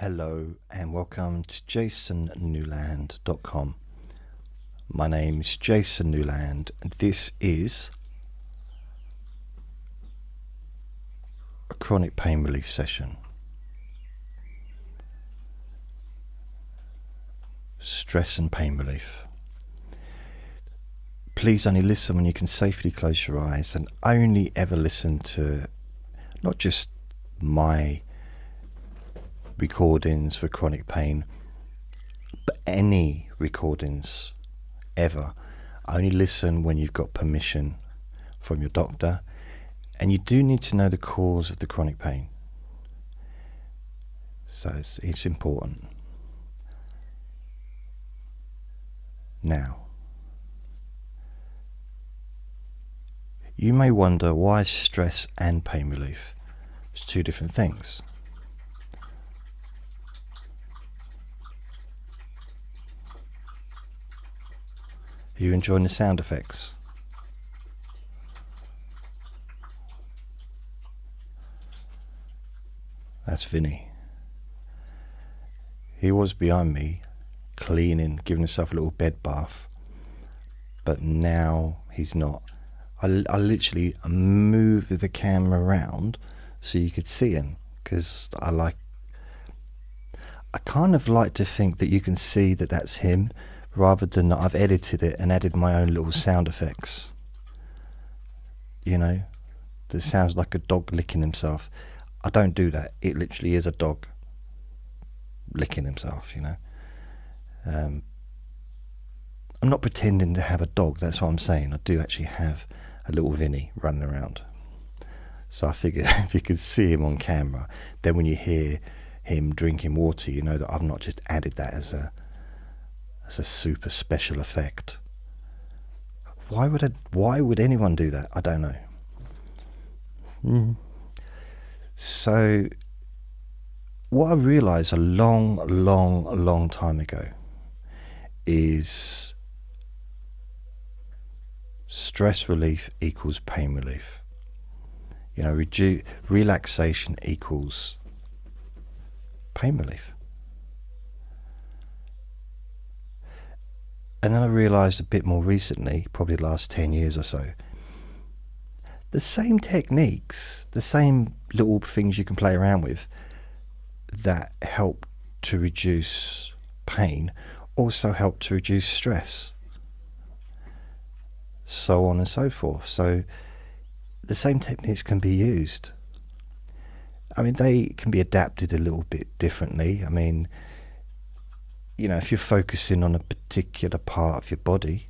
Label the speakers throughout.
Speaker 1: Hello and welcome to jasonnewland.com. My name is Jason Newland and this is a chronic pain relief session. Stress and pain relief. Please only listen when you can safely close your eyes, and only ever listen to not just my recordings for chronic pain, but any recordings ever. Only listen when you've got permission from your doctor, and you do need to know the cause of the chronic pain. So it's important. Now, you may wonder why stress and pain relief is two different things. Are you enjoying the sound effects? That's Vinny. He was behind me, cleaning, giving himself a little bed bath, but now he's not. I literally moved the camera around so you could see him, because I kind of like to think that you can see that that's him, rather than that I've edited it and added my own little sound effects. You know, that sounds like a dog licking himself. I don't do that. It literally is a dog licking himself, you know. I'm not pretending to have a dog, that's what I'm saying. I do actually have a little Vinny running around. So I figured if you could see him on camera, then when you hear him drinking water, you know that I've not just added that as a super special effect. Why would anyone do that? I don't know. So what I realised a long time ago is stress relief equals pain relief. You know, relaxation equals pain relief. And then I realised a bit more recently, probably the last 10 years or so, the same techniques, the same little things you can play around with that help to reduce pain also help to reduce stress, so on and so forth. So the same techniques can be used. I mean, they can be adapted a little bit differently. I mean, you know, if you're focusing on a particular part of your body,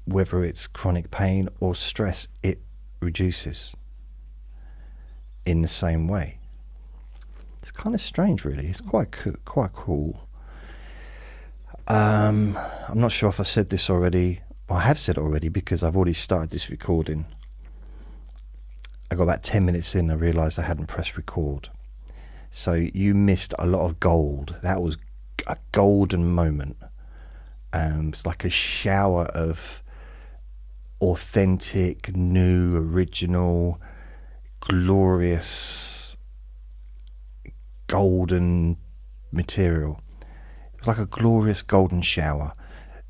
Speaker 1: whether it's chronic pain or stress, it reduces in the same way. It's kind of strange, really. It's quite cool. I'm not sure if I said this already. Well, I have said it already because I've already started this recording. I got about 10 minutes in, I realised I hadn't pressed record. So you missed a lot of gold. That was a golden moment. It's like a shower of authentic, new, original, glorious, golden material. It was like a glorious golden shower.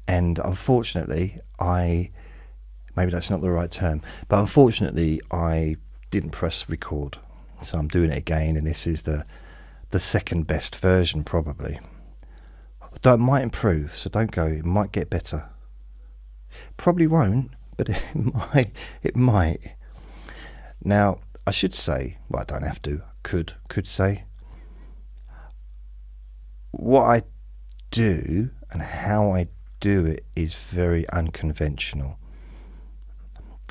Speaker 1: And unfortunately, maybe that's not the right term, but unfortunately I didn't press record. So I'm doing it again, and this is the second best version probably. Though it might improve, so don't go. It might get better. Probably won't, but it might. Now I should say, well, I don't have to. Could say what I do and how I do it is very unconventional.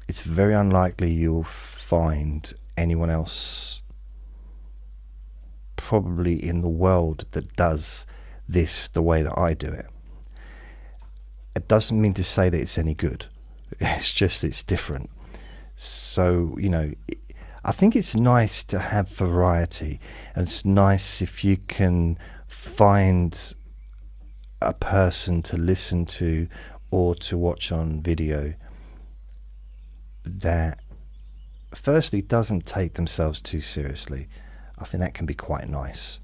Speaker 1: It's very unlikely you'll find anyone else probably in the world that does this the way that I do it. It doesn't mean to say that it's any good. It's just it's different. So, you know, I think it's nice to have variety, and it's nice if you can find a person to listen to or to watch on video that firstly, doesn't take themselves too seriously. I think that can be quite nice.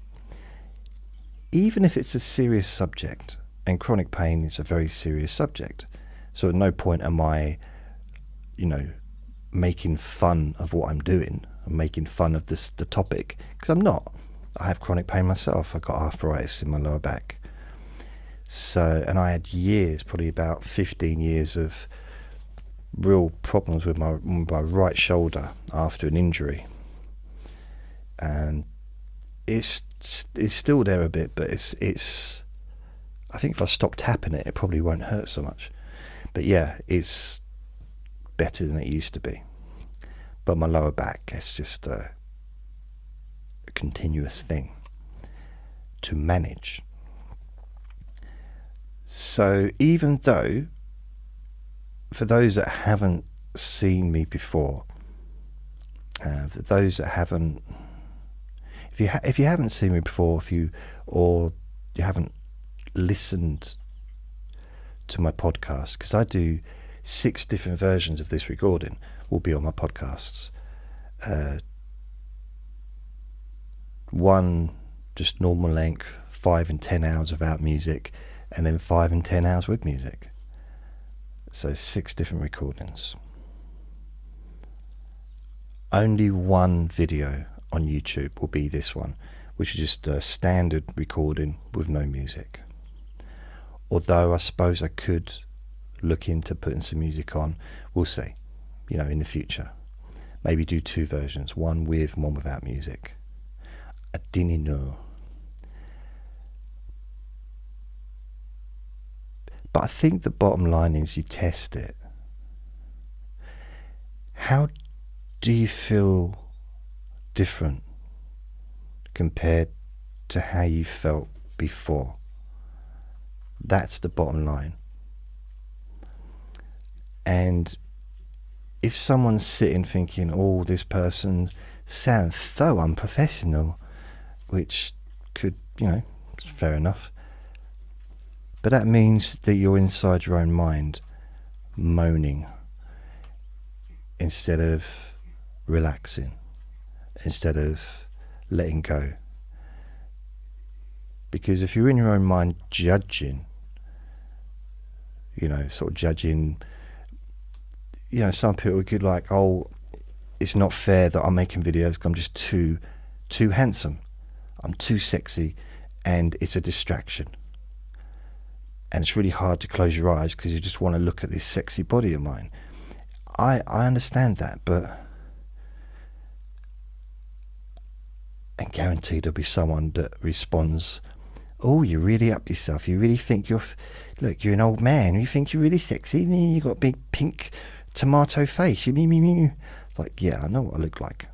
Speaker 1: Even if it's a serious subject, and chronic pain is a very serious subject, so at no point am I, making fun of what I'm doing, and making fun of the topic, because I'm not. I have chronic pain myself. I've got arthritis in my lower back. So, and I had years, probably about 15 years of real problems with my right shoulder after an injury. And it's still there a bit, but it's I think if I stop tapping it, it probably won't hurt so much. But yeah, it's better than it used to be. But my lower back, it's just a continuous thing to manage. So even though, for those that haven't seen me before, for those that haven't, if you haven't seen me before, or you haven't listened to my podcast, because I do 6 different versions of this recording, will be on my podcasts. One just normal length, 5 and 10 hours without music, and then 5 and 10 hours with music. So 6 different recordings. Only one video on YouTube will be this one, which is just a standard recording with no music. Although I suppose I could look into putting some music on. We'll see, in the future. Maybe do 2 versions, one with, one without music. I didn't know. But I think the bottom line is you test it. How do you feel different compared to how you felt before? That's the bottom line. And if someone's sitting thinking, oh, this person sounds so unprofessional, which could, it's fair enough. But that means that you're inside your own mind moaning instead of relaxing, instead of letting go. Because if you're in your own mind judging, sort of judging, some people could like, oh, it's not fair that I'm making videos because I'm just too handsome. I'm too sexy, and it's a distraction. And it's really hard to close your eyes because you just want to look at this sexy body of mine. I understand that, but I guarantee there'll be someone that responds, oh, you're really up yourself. You really think you're an old man. You think you're really sexy. You got a big pink tomato face. It's like, yeah, I know what I look like.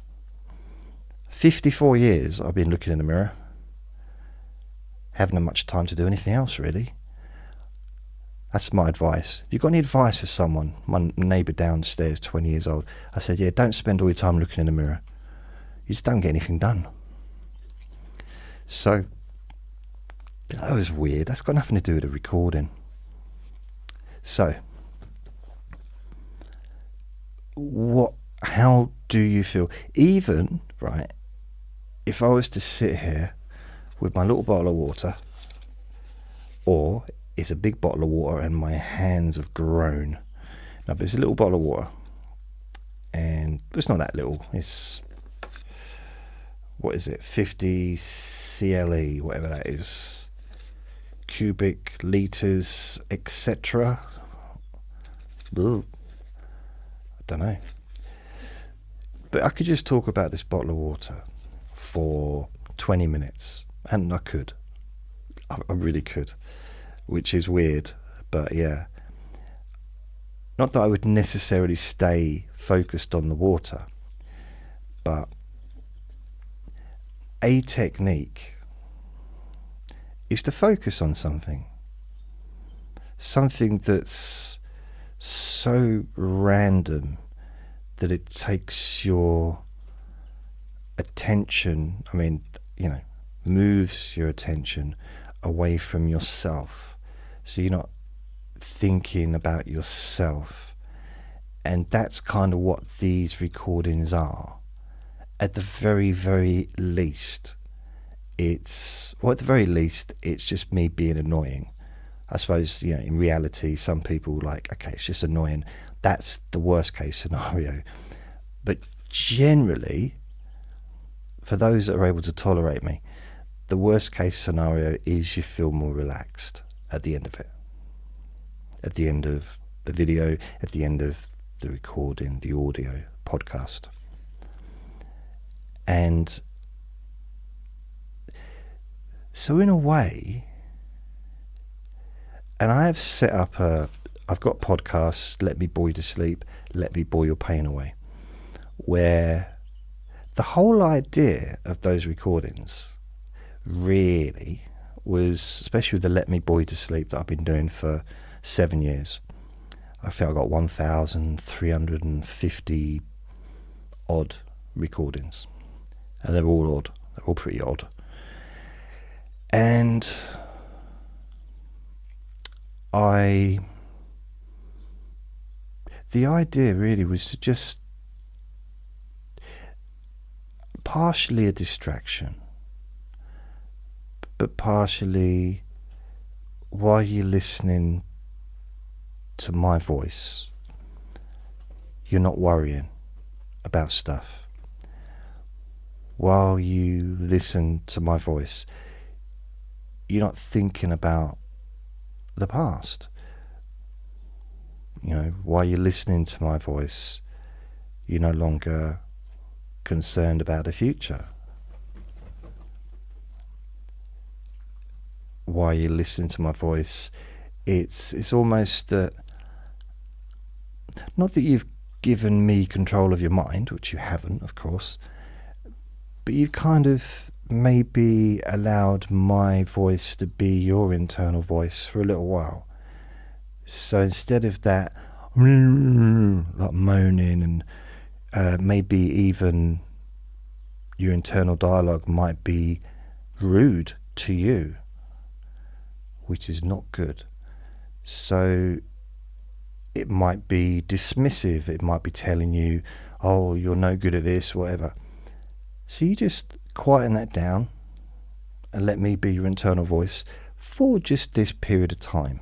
Speaker 1: 54 years I've been looking in the mirror. Haven't had much time to do anything else, really. That's my advice. If you've got any advice for someone, my neighbour downstairs, 20 years old, I said, yeah, don't spend all your time looking in the mirror. You just don't get anything done. So, that was weird. That's got nothing to do with the recording. So, how do you feel? Even, right, if I was to sit here with my little bottle of water, or it's a big bottle of water and my hands have grown. No, but it's a little bottle of water, and it's not that little. It's, what is it, 50 CLE, whatever that is, cubic liters, etc. I don't know. But I could just talk about this bottle of water for 20 minutes, and I could. I really could. Which is weird, but yeah. Not that I would necessarily stay focused on the water, but a technique is to focus on something that's so random that it takes your attention, moves your attention away from yourself. So you're not thinking about yourself, And that's kind of what these recordings are. At the very, very least, it's just me being annoying. I suppose, in reality, some people okay, it's just annoying. That's the worst case scenario. But generally, for those that are able to tolerate me, the worst case scenario is you feel more relaxed at the end of it. At the end of the video, at the end of the recording, the audio podcast. And so in a way, and I have set up I've got podcasts, Let Me Bore You to Sleep, Let Me Bore Your Pain Away, where the whole idea of those recordings really was, especially with the Let Me Bore You to Sleep that I've been doing for 7 years. I think I got 1,350 odd recordings. And they're all odd. They're all pretty odd. And the idea really was to just partially a distraction, but partially while you're listening to my voice, you're not worrying about stuff. While you listen to my voice, you're not thinking about the past. While you're listening to my voice, you're no longer concerned about the future. While you're listening to my voice, it's almost that, not that you've given me control of your mind, which you haven't, of course, but you've kind of maybe allowed my voice to be your internal voice for a little while. So instead of that like moaning, and maybe even your internal dialogue might be rude to you, which is not good. So it might be dismissive, it might be telling you, oh, you're no good at this, whatever. So you just quieten that down and let me be your internal voice for just this period of time.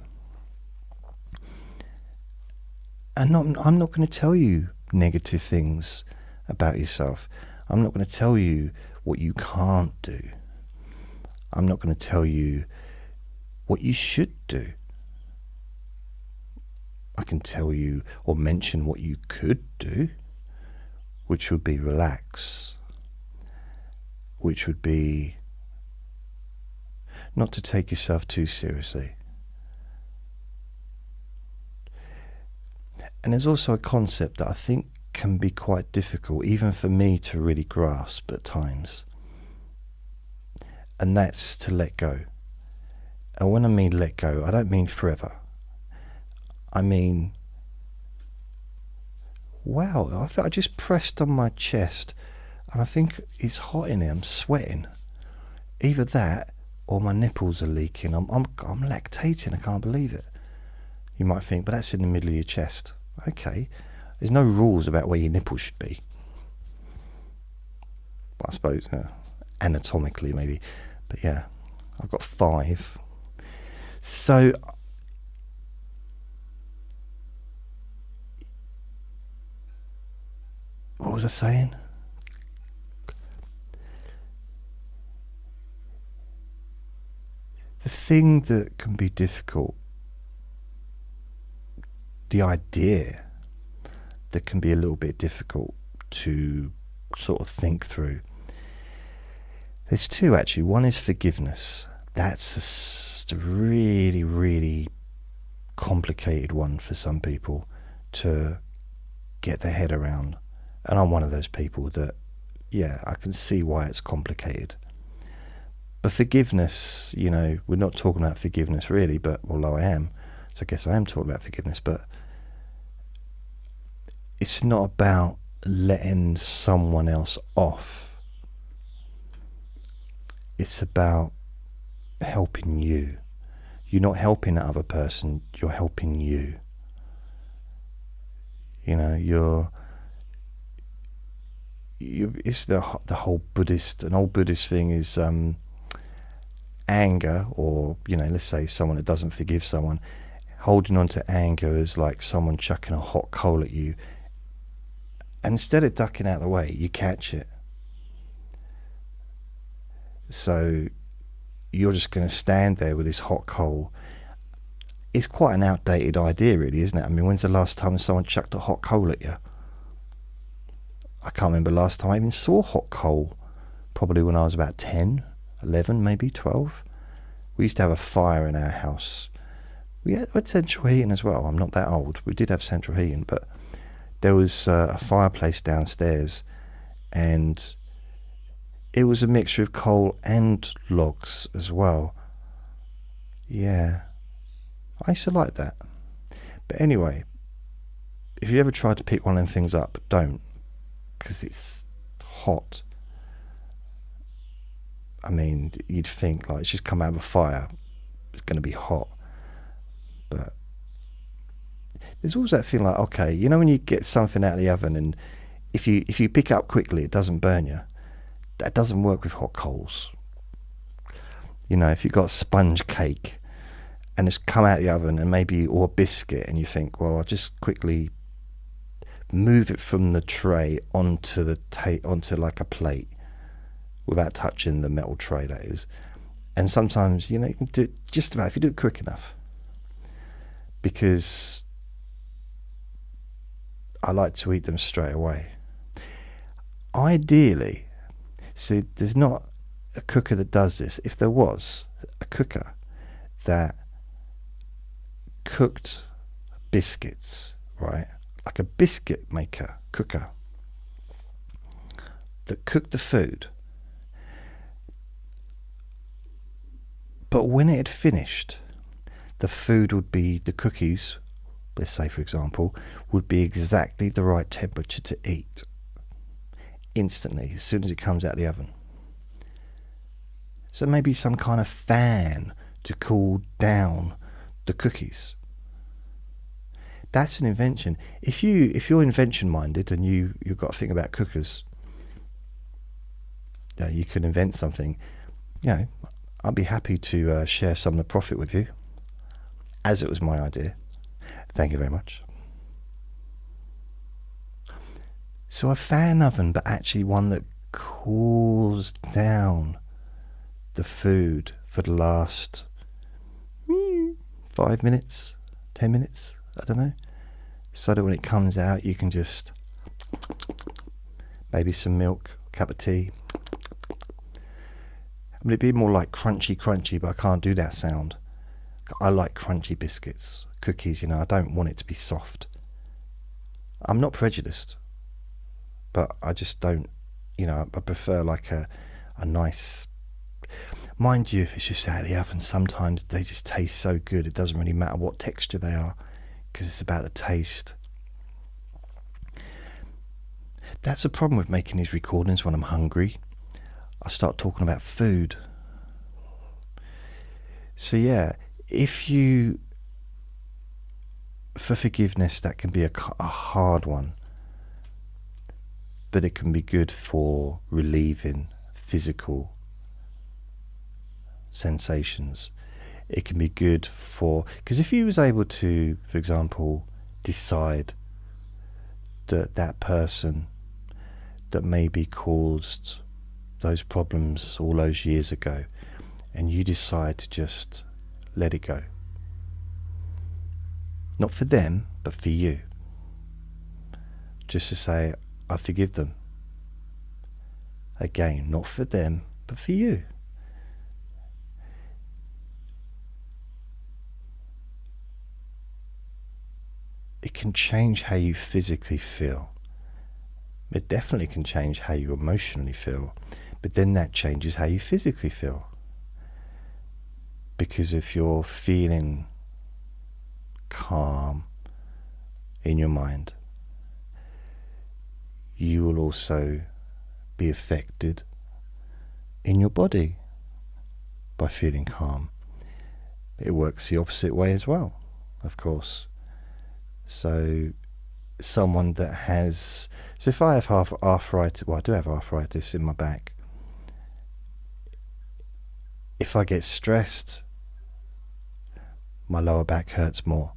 Speaker 1: And I'm not going to tell you negative things about yourself. I'm not going to tell you what you can't do. I'm not going to tell you what you should do. I can tell you or mention what you could do, which would be relax, which would be not to take yourself too seriously. And there's also a concept that I think can be quite difficult, even for me to really grasp at times. And that's to let go. And when I mean let go, I don't mean forever. I mean, wow, I just pressed on my chest and I think it's hot in here, I'm sweating. Either that or my nipples are leaking. I'm lactating, I can't believe it. You might think, but that's in the middle of your chest. Okay, there's no rules about where your nipples should be. But I suppose anatomically maybe, but yeah, I've got 5. So what was I saying? The thing that can be difficult, the idea that can be a little bit difficult to sort of think through. There's 2 actually. One is forgiveness. That's a really, really complicated one for some people to get their head around. And I'm one of those people that, yeah, I can see why it's complicated. But forgiveness, we're not talking about forgiveness really, but although I am, so I guess I am talking about forgiveness, but it's not about letting someone else off. It's about helping you. You're not helping the other person, you're helping you. You know, it's the whole an old Buddhist thing is anger, or, you know, let's say someone that doesn't forgive someone, holding on to anger is like someone chucking a hot coal at you, and instead of ducking out of the way, you catch it. So you're just going to stand there with this hot coal. It's quite an outdated idea, really, isn't it? I mean, when's the last time someone chucked a hot coal at you? I can't remember last time I even saw hot coal. Probably when I was about 10, 11, maybe 12. We used to have a fire in our house. We had central heating as well. I'm not that old. We did have central heating, but there was a fireplace downstairs, and it was a mixture of coal and logs as well. Yeah, I used to like that. But anyway, if you ever try to pick one of them things up, don't, because it's hot. I mean, you'd think like it's just come out of a fire, it's going to be hot. But there's always that feeling like, okay, you know when you get something out of the oven and if you pick it up quickly, it doesn't burn you. That doesn't work with hot coals. You know, if you've got a sponge cake and it's come out of the oven, and maybe, or a biscuit, and you think, well, I'll just quickly move it from the tray onto onto like a plate without touching the metal tray, that is. And sometimes, you know, you can do it just about, if you do it quick enough. Because I like to eat them straight away. Ideally, see, there's not a cooker that does this. If there was a cooker that cooked biscuits, right, like a biscuit maker cooker that cooked the food, but when it had finished, the food would be, the cookies, let's say for example, would be exactly the right temperature to eat instantly as soon as it comes out of the oven. So maybe some kind of fan to cool down the cookies. That's an invention. If you're invention minded and you've got to think about cookers, you can invent something. You know, I'd be happy to share some of the profit with you, as it was my idea. Thank you very much. So a fan oven, but actually one that cools down the food for the last 5 minutes, 10 minutes, I don't know, so that when it comes out you can just, maybe some milk, a cup of tea. I mean, it'd be more like crunchy, but I can't do that sound. I like crunchy biscuits, cookies, you know, I don't want it to be soft. I'm not prejudiced, but I just don't, you know, I prefer like a nice, mind you, if it's just out of the oven, sometimes they just taste so good, it doesn't really matter what texture they are, because it's about the taste. That's the problem with making these recordings when I'm hungry. I start talking about food. So yeah, if you, for forgiveness, that can be a hard one, but it can be good for relieving physical sensations. It can be good for, because if you was able to, for example, decide that that person that maybe caused those problems all those years ago, and you decide to just let it go, not for them but for you, just to say, I forgive them. Again, not for them but for you. It can change how you physically feel. It definitely can change how you emotionally feel, but then that changes how you physically feel. Because if you're feeling calm in your mind, you will also be affected in your body by feeling calm. It works the opposite way as well, of course. So someone that has... So if I have arthritis, well, I do have arthritis in my back. If I get stressed, my lower back hurts more.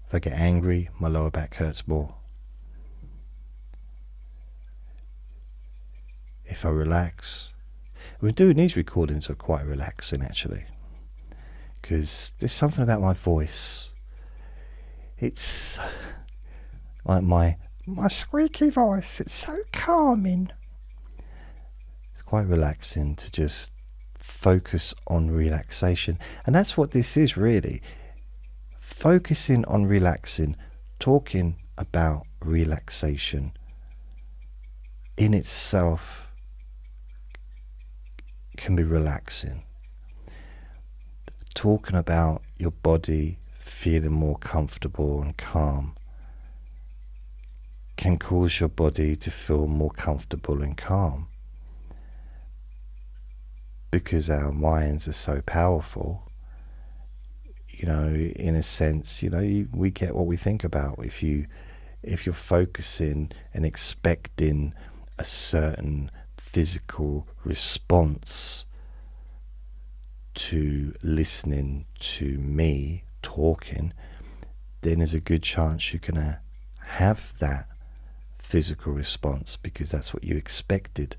Speaker 1: If I get angry, my lower back hurts more. If I relax... We're doing these recordings are quite relaxing, actually. Because there's something about my voice. It's like my squeaky voice. It's so calming. It's quite relaxing to just focus on relaxation. And that's what this is, really. Focusing on relaxing, talking about relaxation in itself can be relaxing. Talking about your body feeling more comfortable and calm can cause your body to feel more comfortable and calm, because our minds are so powerful. You know, in a sense, you know, we get what we think about. If you're focusing and expecting a certain physical response to listening to me talking, then there's a good chance you're gonna have that physical response, because that's what you expected.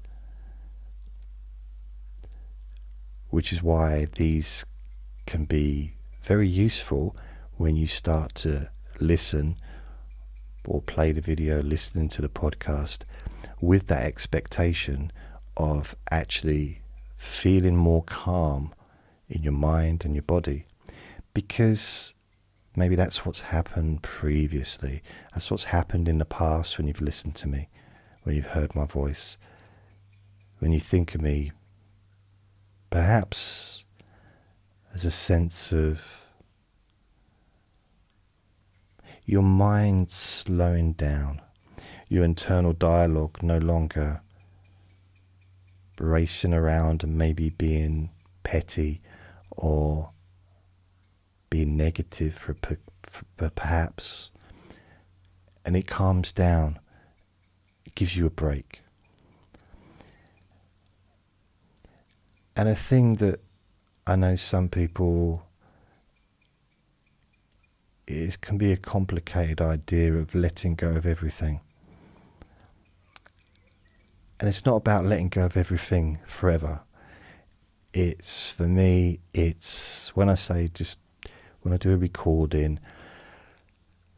Speaker 1: Which is why these can be very useful when you start to listen or play the video, listening to the podcast with that expectation of actually feeling more calm in your mind and your body, because maybe that's what's happened previously. That's what's happened in the past when you've listened to me, when you've heard my voice, when you think of me, perhaps as a sense of your mind slowing down, your internal dialogue no longer racing around and maybe being petty or being negative for perhaps, and it calms down. It gives you a break. And a thing that I know some people, it can be a complicated idea of letting go of everything. And it's not about letting go of everything forever. It's, for me, it's when I say just, when I do a recording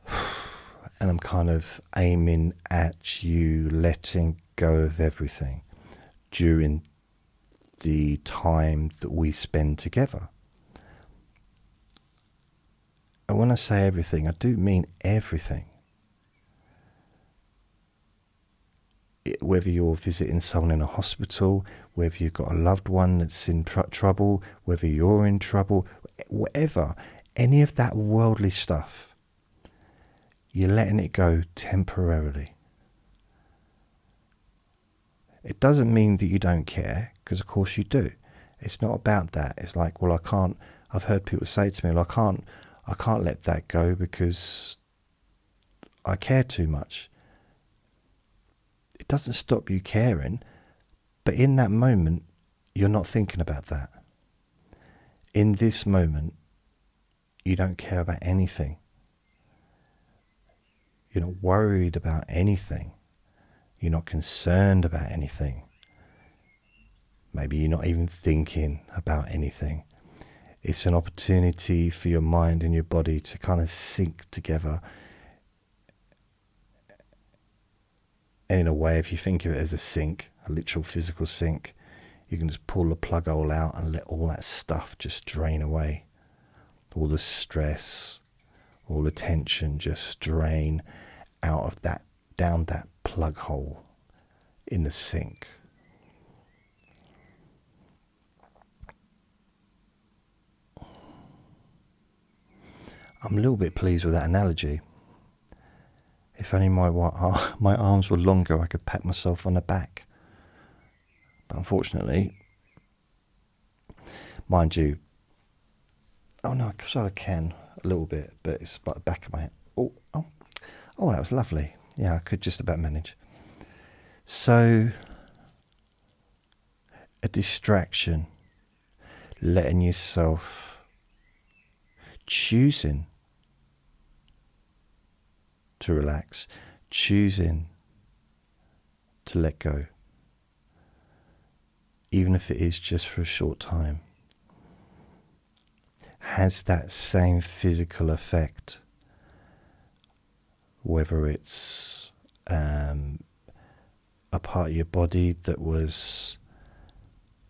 Speaker 1: and I'm kind of aiming at you letting go of everything during the time that we spend together. And when I say everything, I do mean everything. Whether you're visiting someone in a hospital, whether you've got a loved one that's in trouble, whether you're in trouble, whatever, any of that worldly stuff, you're letting it go temporarily. It doesn't mean that you don't care, because of course you do. It's not about that. It's like, well, I've heard people say to me, well, I can't let that go because I care too much. It doesn't stop you caring, but in that moment, you're not thinking about that. In this moment, you don't care about anything. You're not worried about anything. You're not concerned about anything. Maybe you're not even thinking about anything. It's an opportunity for your mind and your body to kind of sync together. And in a way, if you think of it as a sink, a literal physical sink, you can just pull the plug hole out and let all that stuff just drain away. All the stress, all the tension just drain out of that, down that plug hole in the sink. I'm a little bit pleased with that analogy. If only my arms were longer, I could pat myself on the back. But unfortunately, mind you, oh no, because I can a little bit, but it's like the back of my head. Oh, Oh, that was lovely. Yeah, I could just about manage. So, a distraction, letting yourself, choosing to relax, choosing to let go, even if it is just for a short time, has that same physical effect, whether it's a part of your body that was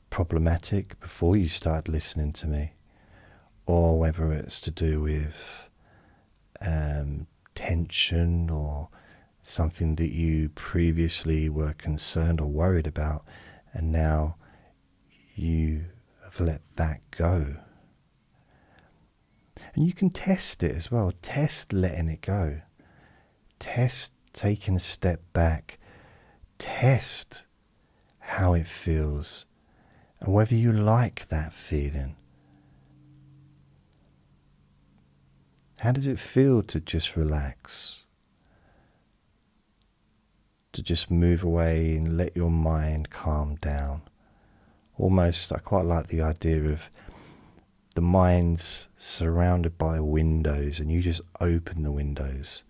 Speaker 1: problematic before you started listening to me, or whether it's to do with tension or something that you previously were concerned or worried about, and now you have let that go. And you can test it as well. Test letting it go. Test taking a step back. Test how it feels and whether you like that feeling. How does it feel to just relax? To just move away and let your mind calm down. Almost, I quite like the idea of the mind's surrounded by windows and you just open the windows.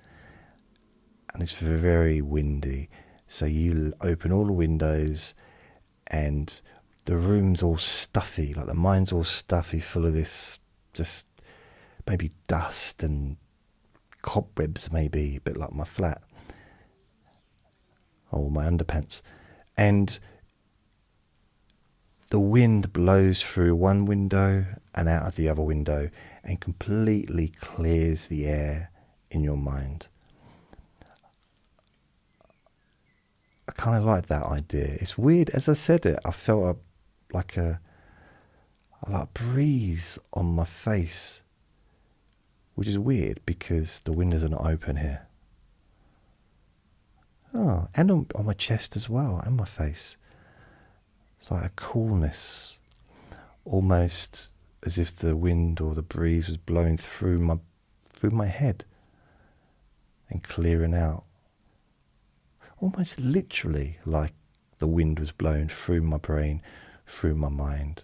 Speaker 1: And it's very windy. So you open all the windows and the room's all stuffy, like the mind's all stuffy, full of this just maybe dust and cobwebs, maybe, a bit like my flat. Or my underpants. And the wind blows through one window and out of the other window and completely clears the air in your mind. I kind of like that idea. It's weird. As I said it, I felt like a breeze on my face, which is weird because the windows are not open here. Oh, and on my chest as well, and my face. It's like a coolness, almost as if the wind or the breeze was blowing through my head and clearing out. Almost literally like the wind was blowing through my brain, through my mind.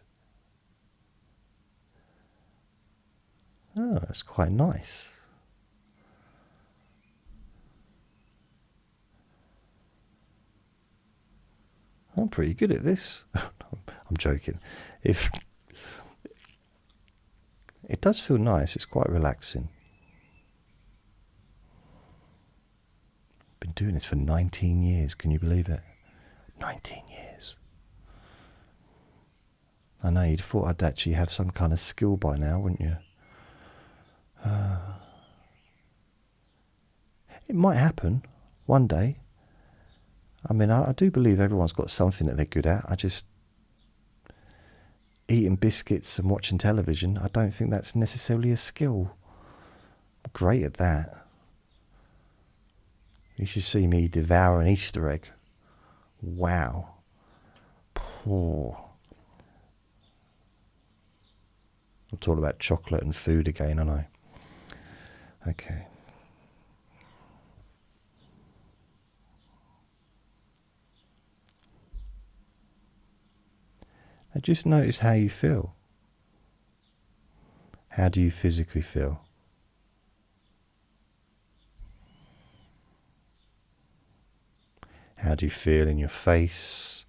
Speaker 1: Oh, that's quite nice. I'm pretty good at this. I'm joking. It does feel nice. It's quite relaxing. Been doing this for 19 years. Can you believe it? 19 years. I know, you'd thought I'd actually have some kind of skill by now, wouldn't you? It might happen one day. I mean, I do believe everyone's got something that they're good at. I just... eating biscuits and watching television, I don't think that's necessarily a skill. I'm great at that. You should see me devour an Easter egg. Wow. Poor. I'm talking about chocolate and food again, aren't I? Okay. Now just notice how you feel. How do you physically feel? How do you feel in your face,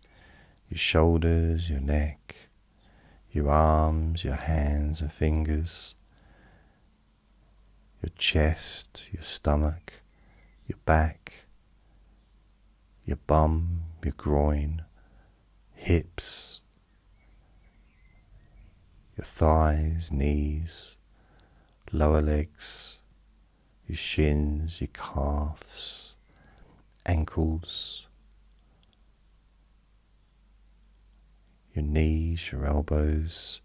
Speaker 1: your shoulders, your neck, your arms, your hands and fingers, your chest, your stomach, your back, your bum, your groin, hips, your thighs, knees, lower legs, your shins, your calves, ankles, your knees, your elbows,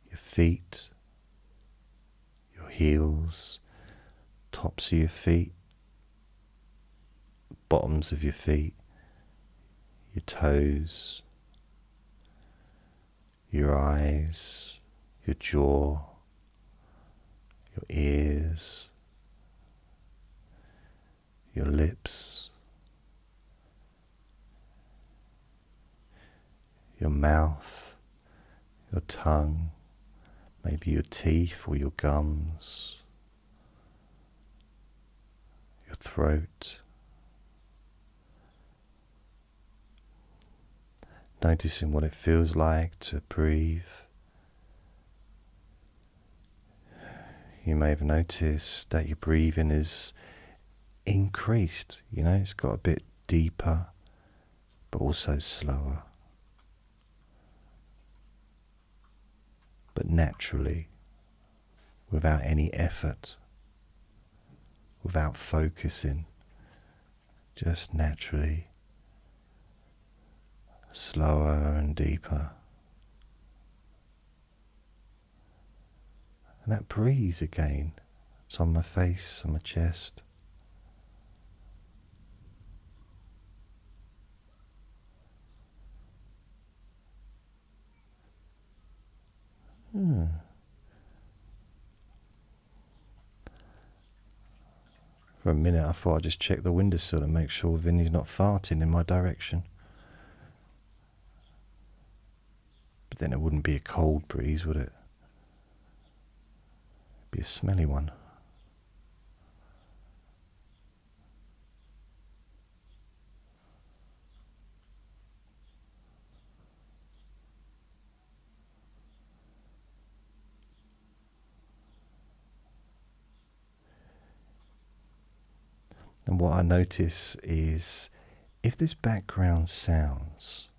Speaker 1: your feet, your heels, tops of your feet, bottoms of your feet, your toes, your eyes, your jaw, your ears, your lips, your mouth, your tongue, maybe your teeth or your gums, your throat. Noticing what it feels like to breathe. You may have noticed that your breathing is increased, it's got a bit deeper, but also slower. But naturally, without any effort, without focusing, just naturally, slower and deeper. And that breeze again, it's on my face, on my chest. For a minute I thought I'd just check the windowsill and make sure Vinny's not farting in my direction. But then it wouldn't be a cold breeze, would it? It'd be a smelly one. And what I notice is if there's background sounds,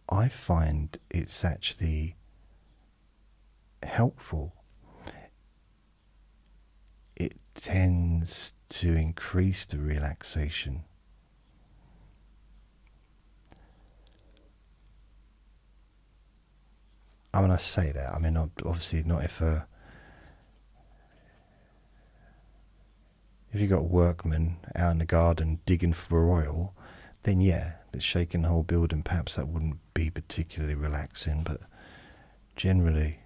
Speaker 1: I find it's actually helpful. It tends to increase the relaxation. When I say that, I mean obviously not if you've got workmen out in the garden digging for oil, then yeah, that's shaking the whole building. Perhaps that wouldn't be particularly relaxing, but generally,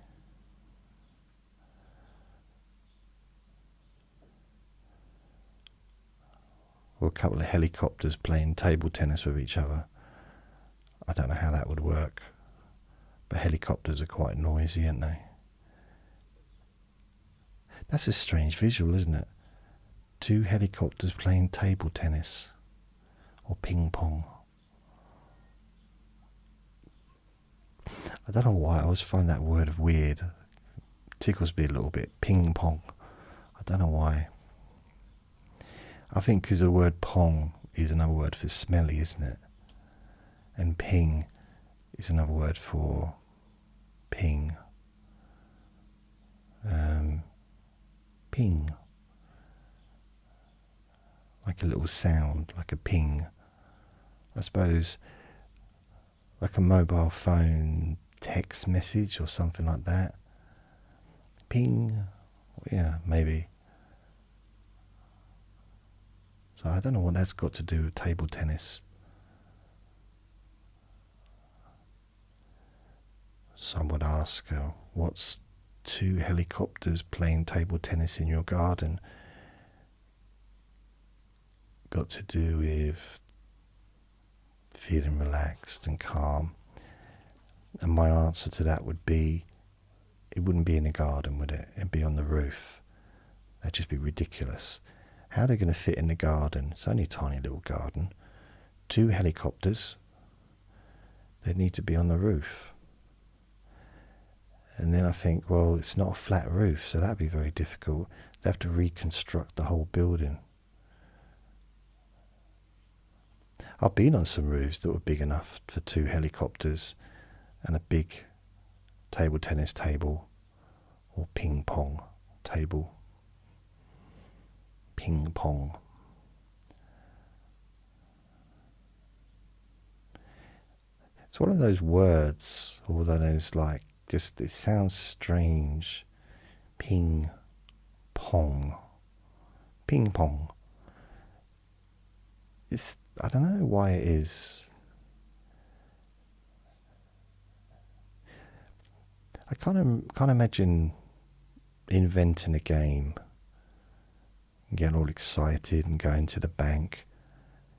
Speaker 1: or a couple of helicopters playing table tennis with each other. I don't know how that would work, but helicopters are quite noisy, aren't they? That's a strange visual, isn't it? 2 helicopters playing table tennis or ping pong. I don't know why I always find that word weird. It tickles me a little bit. Ping pong. I don't know why. I think because the word pong is another word for smelly, isn't it? And ping is another word for ping. Ping. Like a little sound, like a ping. I suppose like a mobile phone text message or something like that. Ping. Yeah, maybe. So I don't know what that's got to do with table tennis. Some would ask, what's 2 helicopters playing table tennis in your garden got to do with feeling relaxed and calm? And my answer to that would be, it wouldn't be in the garden, would it? It'd be on the roof. That'd just be ridiculous. How are they going to fit in the garden? It's only a tiny little garden. 2 helicopters. They need to be on the roof. And then I think, well, it's not a flat roof, so that'd be very difficult. They have to reconstruct the whole building. I've been on some roofs that were big enough for 2 helicopters and a big table tennis table or ping pong table. Ping pong. It's one of those words, although it's like, just, it sounds strange. Ping pong. Ping pong. I don't know why it is. I can't imagine inventing a game and getting all excited and going to the bank.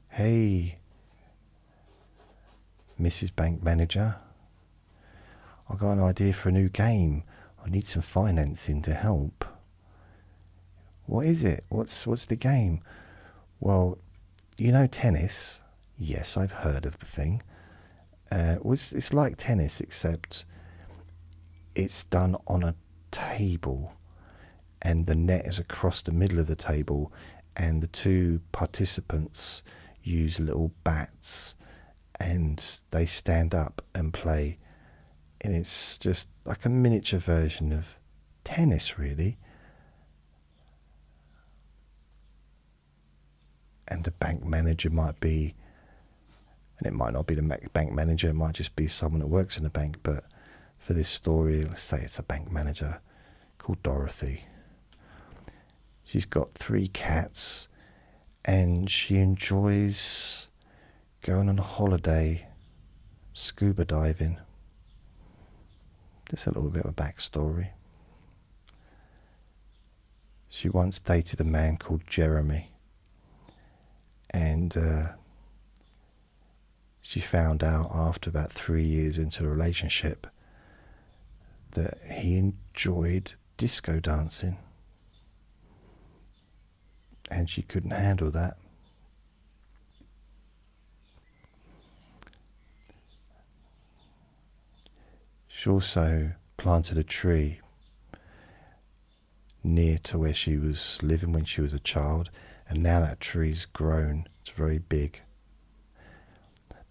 Speaker 1: Hey, Mrs. Bank Manager, I've got an idea for a new game. I need some financing to help. What is it? What's the game? Well, you know tennis? Yes, I've heard of the thing. It's like tennis, except it's done on a table, and the net is across the middle of the table, and the two participants use little bats, and they stand up and play. And it's just like a miniature version of tennis, really. And the bank manager might be, and it might not be the bank manager, it might just be someone that works in the bank, but for this story, let's say it's a bank manager called Dorothy. She's got 3 cats, and she enjoys going on a holiday, scuba diving. Just a little bit of a backstory. She once dated a man called Jeremy, and she found out after about 3 years into the relationship that he enjoyed disco dancing, and she couldn't handle that. She also planted a tree near to where she was living when she was a child, and now that tree's grown. It's very big.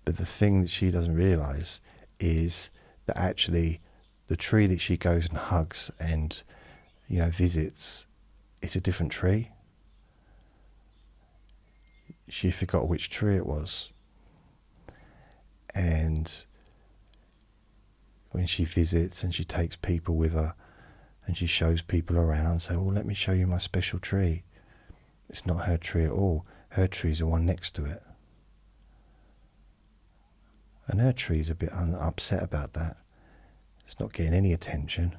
Speaker 1: But the thing that she doesn't realise is that actually the tree that she goes and hugs and, visits, it's a different tree. She forgot which tree it was. And when she visits and she takes people with her and she shows people around, say, let me show you my special tree. It's not her tree at all. Her tree's the one next to it. And her tree's a bit upset about that. It's not getting any attention.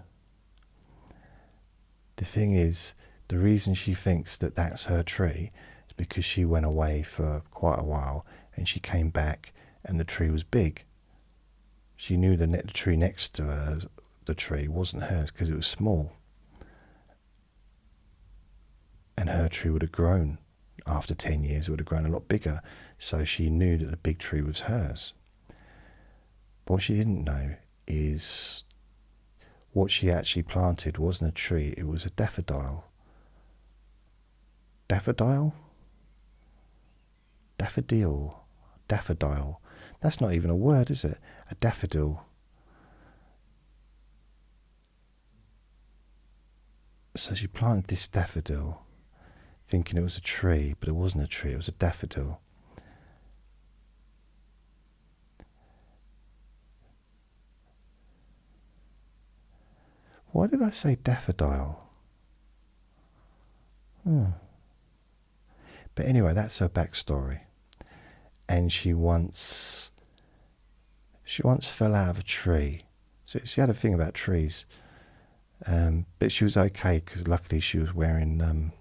Speaker 1: The thing is, the reason she thinks that that's her tree is because she went away for quite a while and she came back and the tree was big. She knew the tree next to her, the tree, wasn't hers because it was small. And her tree would have grown. After 10 years, it would have grown a lot bigger. So she knew that the big tree was hers. But what she didn't know is what she actually planted wasn't a tree, it was a daffodil. Daffodil? Daffodil. Daffodil. That's not even a word, is it? A daffodil. So she planted this daffodil, thinking it was a tree, but it wasn't a tree, it was a daffodil. Why did I say daffodil? But anyway, that's her backstory. And she once fell out of a tree. So she had a thing about trees. But she was okay because luckily she was wearing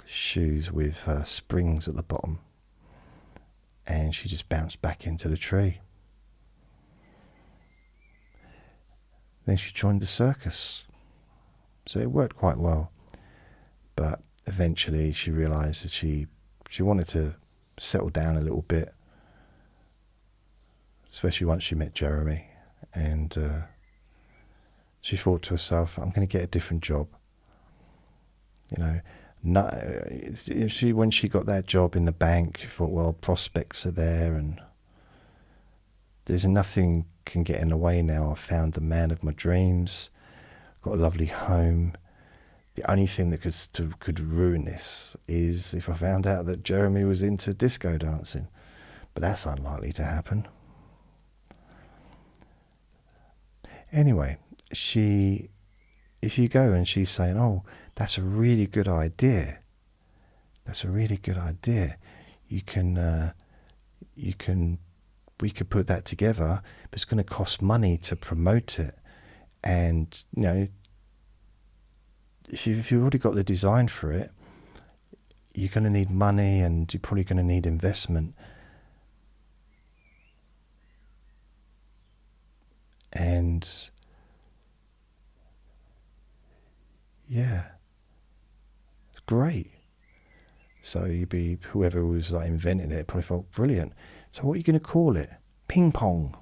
Speaker 1: shoes with springs at the bottom. And she just bounced back into the tree. Then she joined the circus. So it worked quite well. But eventually she realised that she wanted to settle down a little bit. Especially once she met Jeremy. And she thought to herself, I'm going to get a different job. When she got that job in the bank, she thought, well, prospects are there and there's nothing can get in the way now. I found the man of my dreams, got a lovely home. The only thing that could ruin this is if I found out that Jeremy was into disco dancing. But that's unlikely to happen. Anyway, if you go and she's saying, oh, that's a really good idea. That's a really good idea. We could put that together, but it's going to cost money to promote it. And, if you've already got the design for it, you're going to need money and you're probably going to need investment. And yeah, it's great. So whoever was like inventing it probably thought, brilliant. So what are you going to call it? Ping pong?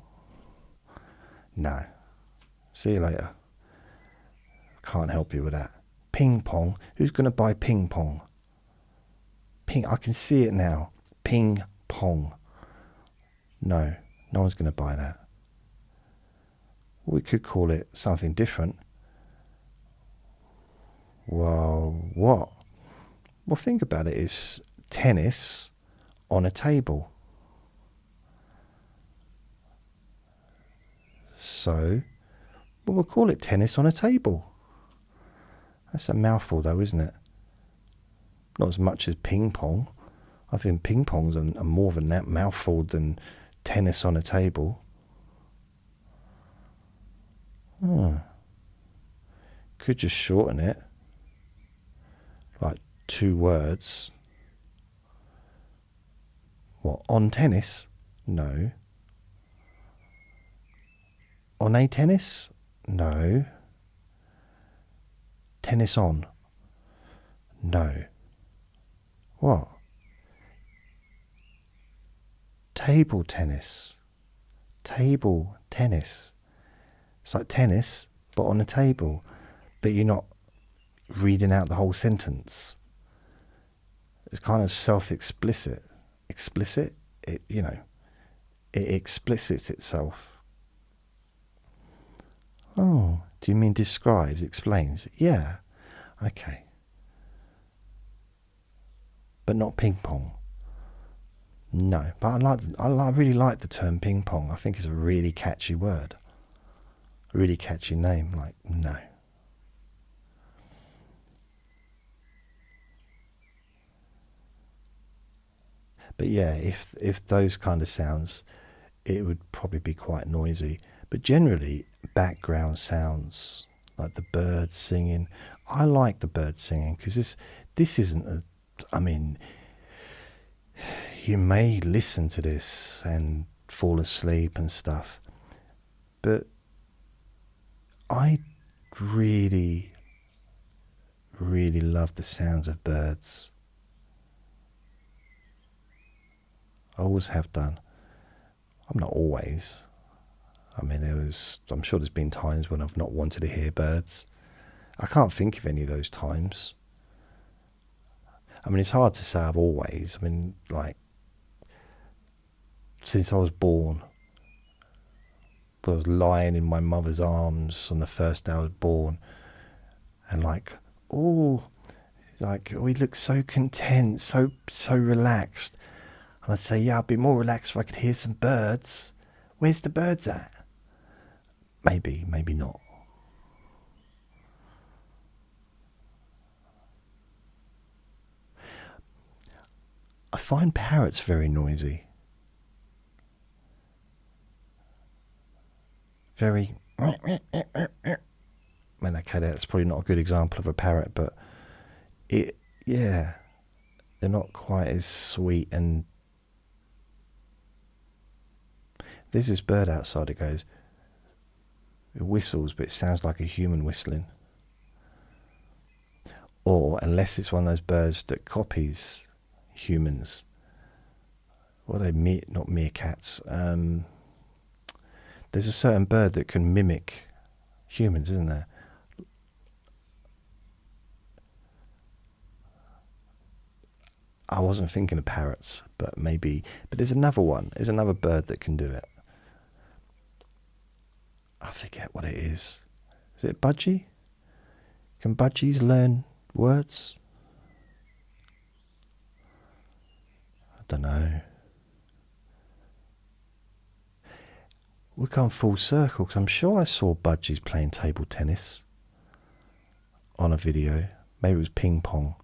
Speaker 1: No. See you later. Can't help you with that. Ping pong? Who's going to buy ping pong? I can see it now. Ping pong. No one's going to buy that. We could call it something different. Well, what? Well, think about it. It's tennis on a table. So, we'll call it tennis on a table. That's a mouthful though, isn't it? Not as much as ping pong. I think ping pong's a more of a mouthful than tennis on a table. Could just shorten it. Like 2 words. What, on tennis? No. On a tennis? No. Tennis on? No. What? Table tennis. Table tennis. It's like tennis, but on a table. But you're not reading out the whole sentence. It's kind of self-explicit. Explicit? It explicits itself. Oh, do you mean describes, explains? Yeah. Okay. But not ping pong. No, but I really like the term ping pong. I think it's a really catchy word. A really catchy name, like, no. But yeah, if those kind of sounds, it would probably be quite noisy. But generally, background sounds, like the birds singing. I like the birds singing, because this isn't you may listen to this and fall asleep and stuff, but I really, really love the sounds of birds. I always have done. I'm not always. I'm sure there's been times when I've not wanted to hear birds. I can't think of any of those times. It's hard to say I've always. Since I was born, I was lying in my mother's arms on the first day I was born, and we look so content, so relaxed. And I'd say, yeah, I'd be more relaxed if I could hear some birds. Where's the birds at? Maybe not. I find parrots very noisy. Very. Okay, that's probably not a good example of a parrot, but they're not quite as sweet. And there's this bird outside. It whistles, but it sounds like a human whistling. Or unless it's one of those birds that copies humans. What are they? Not meerkats. There's a certain bird that can mimic humans, isn't there? I wasn't thinking of parrots, but maybe. But there's another one. There's another bird that can do it. I forget what it is. Is it a budgie? Can budgies learn words? I don't know. We come full circle, because I'm sure I saw budgies playing table tennis on a video. Maybe it was ping pong.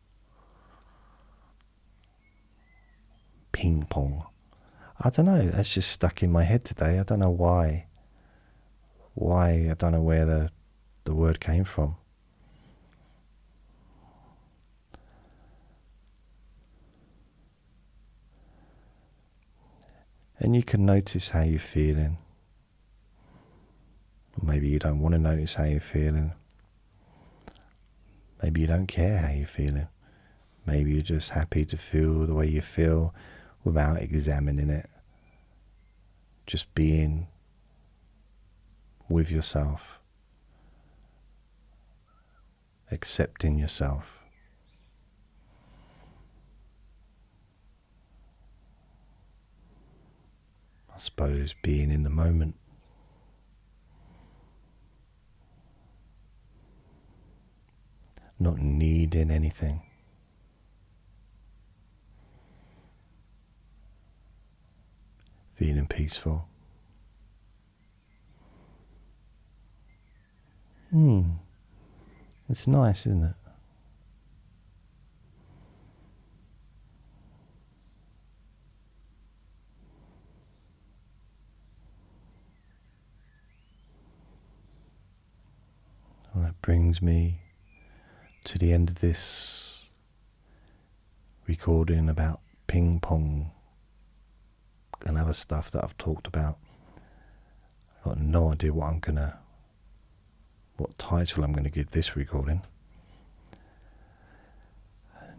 Speaker 1: Ping pong. I don't know. That's just stuck in my head today. I don't know why. I don't know where the word came from. And you can notice how you're feeling. Or maybe you don't want to notice how you're feeling. Maybe you don't care how you're feeling. Maybe you're just happy to feel the way you feel without examining it. Just being with yourself. Accepting yourself. I suppose being in the moment. Not needing anything. Feeling peaceful. It's nice, isn't it? Well, that brings me to the end of this recording about ping pong and other stuff that I've talked about. I've got no idea what title I'm gonna give this recording.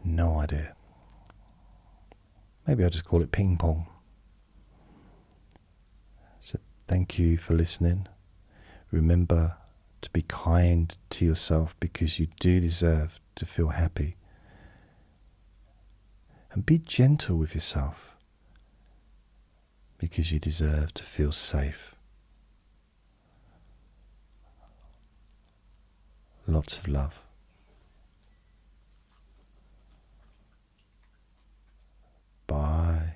Speaker 1: No idea. Maybe I'll just call it ping pong. So thank you for listening. Remember to be kind to yourself, because you do deserve to feel happy. And be gentle with yourself, because you deserve to feel safe. Lots of love. Bye.